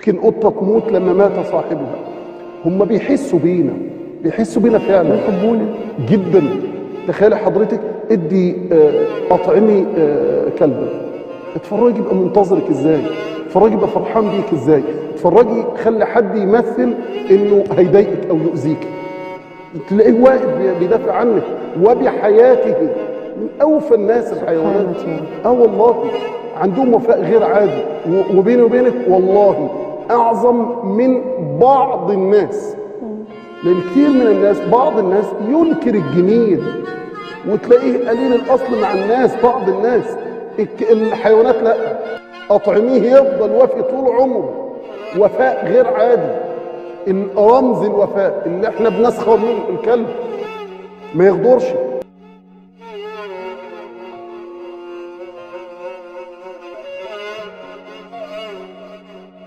يمكن قطة تموت لما مات صاحبها. هم بيحسوا بينا فعلا، بيحبونا جدا. تخيلي حضرتك ادي اطعمي كلبك، اتفرجي يبقى منتظرك ازاي، اتفرجي يبقى فرحان بيك ازاي، اتفرجي خلي حد يمثل انه هيضايقك او يؤذيك، تلاقيه واقف بيدافع عنك وبحياته. من اوفى الناس الحيوانات. والله عندهم وفاء غير عادي. وبيني وبينك والله اعظم من بعض الناس. لان كتير من الناس، بعض الناس ينكر الجميل وتلاقيه قليل الاصل مع الناس. بعض الناس الحيوانات لا، اطعميه يفضل وفي طول عمره، وفاء غير عادي. رمز الوفاء اللي احنا بنسخر منه الكلب ما يغدرش.